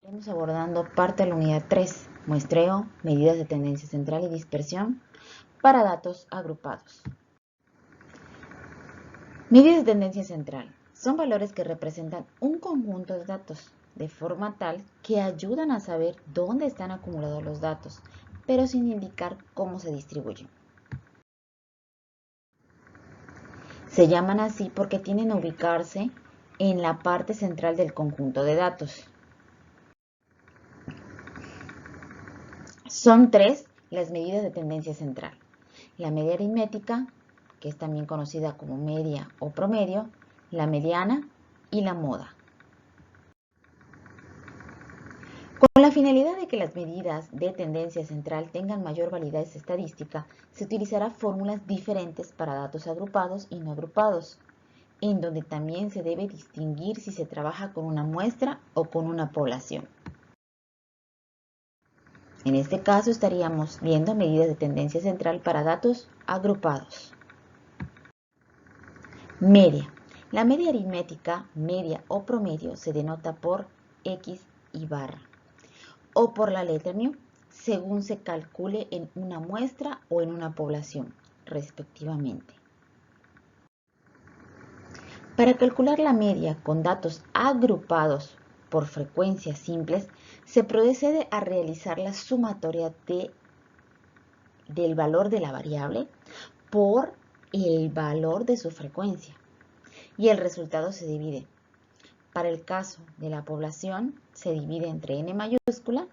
Estamos abordando parte de la unidad 3, muestreo, medidas de tendencia central y dispersión para datos agrupados. Medidas de tendencia central son valores que representan un conjunto de datos de forma tal que ayudan a saber dónde están acumulados los datos, pero sin indicar cómo se distribuyen. Se llaman así porque tienden a ubicarse en la parte central del conjunto de datos. Son tres las medidas de tendencia central: la media aritmética, que es también conocida como media o promedio, la mediana y la moda. Con la finalidad de que las medidas de tendencia central tengan mayor validez estadística, se utilizará fórmulas diferentes para datos agrupados y no agrupados, en donde también se debe distinguir si se trabaja con una muestra o con una población. En este caso estaríamos viendo medidas de tendencia central para datos agrupados. Media. La media aritmética, media o promedio se denota por X y barra o por la letra μ, según se calcule en una muestra o en una población, respectivamente. Para calcular la media con datos agrupados por frecuencias simples, se procede a realizar la sumatoria del valor de la variable por el valor de su frecuencia, y el resultado se divide. Para el caso de la población se divide entre n mayúscula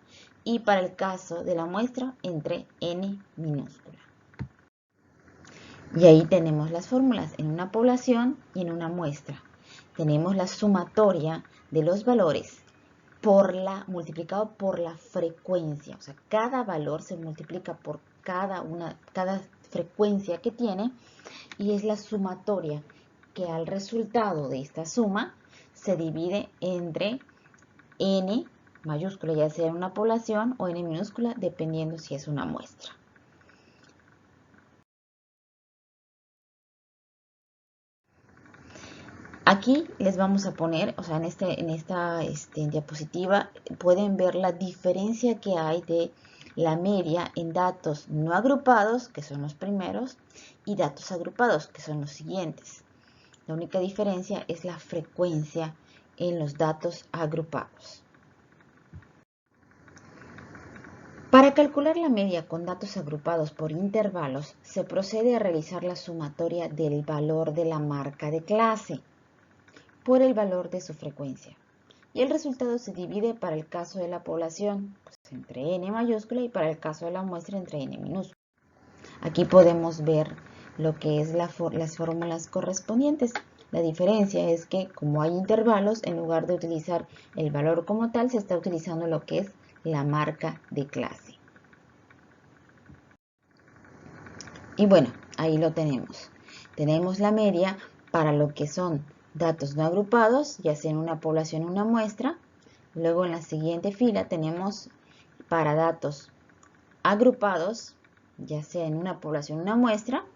y para el caso de la muestra entre n minúscula. Y ahí tenemos las fórmulas en una población y en una muestra. Tenemos la sumatoria de los valores multiplicado por la frecuencia. O sea, cada valor se multiplica por cada frecuencia que tiene, y es la sumatoria que al resultado de esta suma se divide entre n mayúscula, ya sea en una población, o n minúscula, dependiendo si es una muestra. Aquí les vamos a poner, o sea, en esta diapositiva pueden ver la diferencia que hay de la media en datos no agrupados, que son los primeros, y datos agrupados, que son los siguientes. La única diferencia es la frecuencia en los datos agrupados. Para calcular la media con datos agrupados por intervalos, se procede a realizar la sumatoria del valor de la marca de clase por el valor de su frecuencia. Y el resultado se divide para el caso de la población, pues, entre n mayúscula, y para el caso de la muestra entre n minúscula. Aquí podemos ver lo que es las fórmulas correspondientes. La diferencia es que, como hay intervalos, en lugar de utilizar el valor como tal, se está utilizando lo que es la marca de clase. Y bueno, ahí lo tenemos. Tenemos la media para lo que son datos no agrupados, ya sea en una población o una muestra. Luego en la siguiente fila tenemos para datos agrupados, ya sea en una población o una muestra,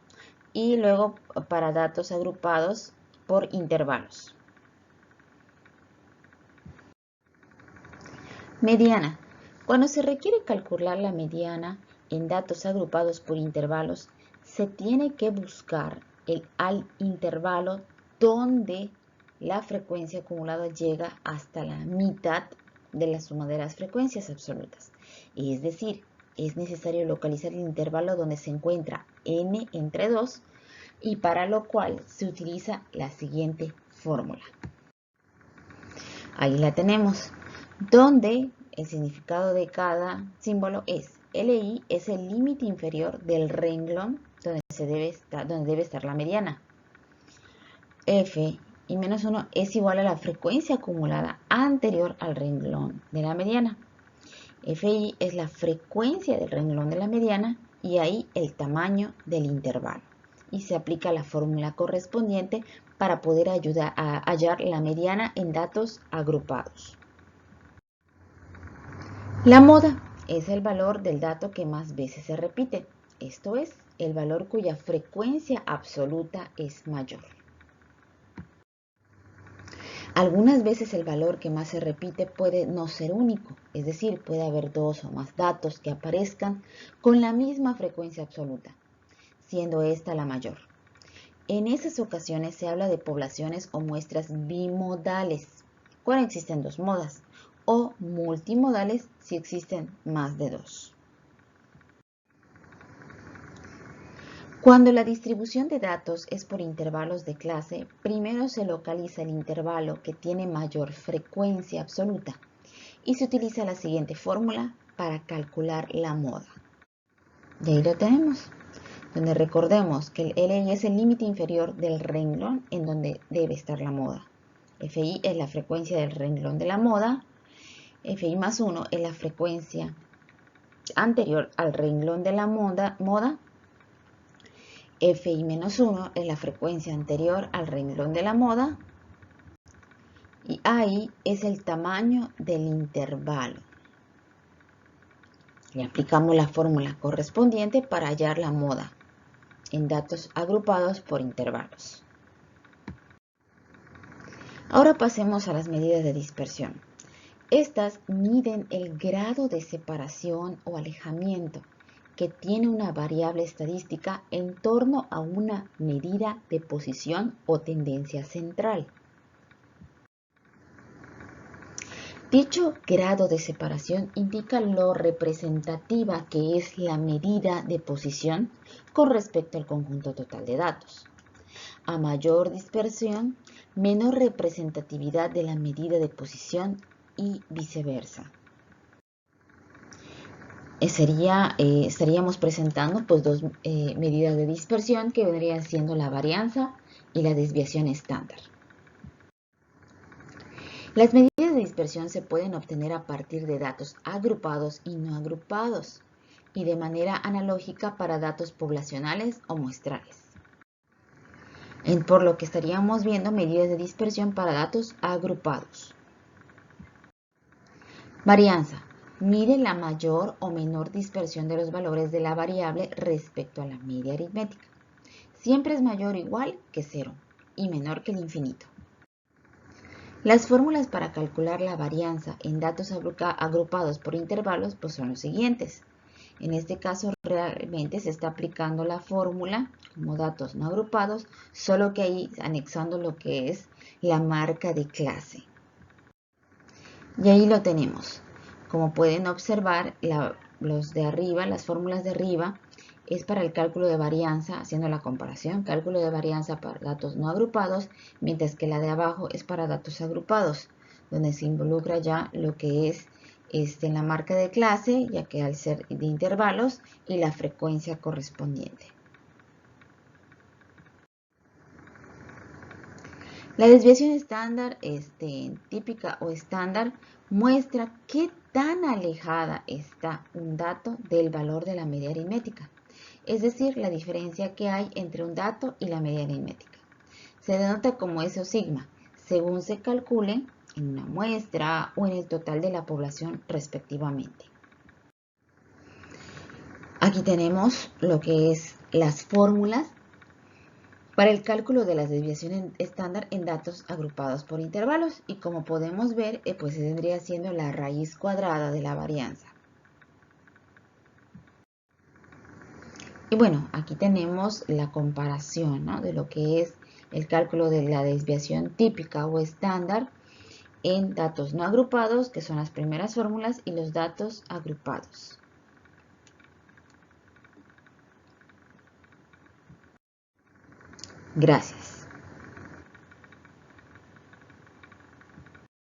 y luego para datos agrupados por intervalos. Mediana. Cuando se requiere calcular la mediana en datos agrupados por intervalos, se tiene que buscar al intervalo donde la frecuencia acumulada llega hasta la mitad de la suma de las frecuencias absolutas. Es decir, es necesario localizar el intervalo donde se encuentra n entre 2, y para lo cual se utiliza la siguiente fórmula. Ahí la tenemos, donde el significado de cada símbolo es: LI es el límite inferior del renglón donde debe estar la mediana. F y menos 1 es igual a la frecuencia acumulada anterior al renglón de la mediana. FI es la frecuencia del renglón de la mediana, y ahí el tamaño del intervalo. Y se aplica la fórmula correspondiente para poder ayudar a hallar la mediana en datos agrupados. La moda es el valor del dato que más veces se repite, esto es, el valor cuya frecuencia absoluta es mayor. Algunas veces el valor que más se repite puede no ser único, es decir, puede haber 2 o más datos que aparezcan con la misma frecuencia absoluta, siendo esta la mayor. En esas ocasiones se habla de poblaciones o muestras bimodales, cuando existen 2 modas, o multimodales si existen más de 2. Cuando la distribución de datos es por intervalos de clase, primero se localiza el intervalo que tiene mayor frecuencia absoluta y se utiliza la siguiente fórmula para calcular la moda. Y ahí lo tenemos, donde recordemos que el LI es el límite inferior del renglón en donde debe estar la moda. FI es la frecuencia del renglón de la moda, FI más 1 es la frecuencia anterior al renglón de la moda, FI menos 1 es la frecuencia anterior al renglón de la moda y AI es el tamaño del intervalo. Le aplicamos la fórmula correspondiente para hallar la moda en datos agrupados por intervalos. Ahora pasemos a las medidas de dispersión. Estas miden el grado de separación o alejamiento que tiene una variable estadística en torno a una medida de posición o tendencia central. Dicho grado de separación indica lo representativa que es la medida de posición con respecto al conjunto total de datos. A mayor dispersión, menor representatividad de la medida de posición y viceversa. Estaríamos presentando pues, 2 medidas de dispersión que vendrían siendo la varianza y la desviación estándar. Las medidas de dispersión se pueden obtener a partir de datos agrupados y no agrupados y de manera analógica para datos poblacionales o muestrales. Por lo que estaríamos viendo medidas de dispersión para datos agrupados. Varianza. Mide la mayor o menor dispersión de los valores de la variable respecto a la media aritmética. Siempre es mayor o igual que 0 y menor que el infinito. Las fórmulas para calcular la varianza en datos agrupados por intervalos pues son los siguientes. En este caso realmente se está aplicando la fórmula como datos no agrupados, solo que ahí anexando lo que es la marca de clase. Y ahí lo tenemos. Como pueden observar, los de arriba, las fórmulas de arriba, es para el cálculo de varianza, haciendo la comparación, cálculo de varianza para datos no agrupados, mientras que la de abajo es para datos agrupados, donde se involucra ya lo que es la marca de clase, ya que al ser de intervalos, y la frecuencia correspondiente. La desviación estándar, típica o estándar, muestra qué tan alejada está un dato del valor de la media aritmética, es decir, la diferencia que hay entre un dato y la media aritmética. Se denota como S o sigma, según se calcule en una muestra o en el total de la población respectivamente. Aquí tenemos lo que es las fórmulas para el cálculo de las desviaciones estándar en datos agrupados por intervalos y como podemos ver, pues se tendría siendo la raíz cuadrada de la varianza. Y bueno, aquí tenemos la comparación, ¿no?, de lo que es el cálculo de la desviación típica o estándar en datos no agrupados, que son las primeras fórmulas, y los datos agrupados. Gracias.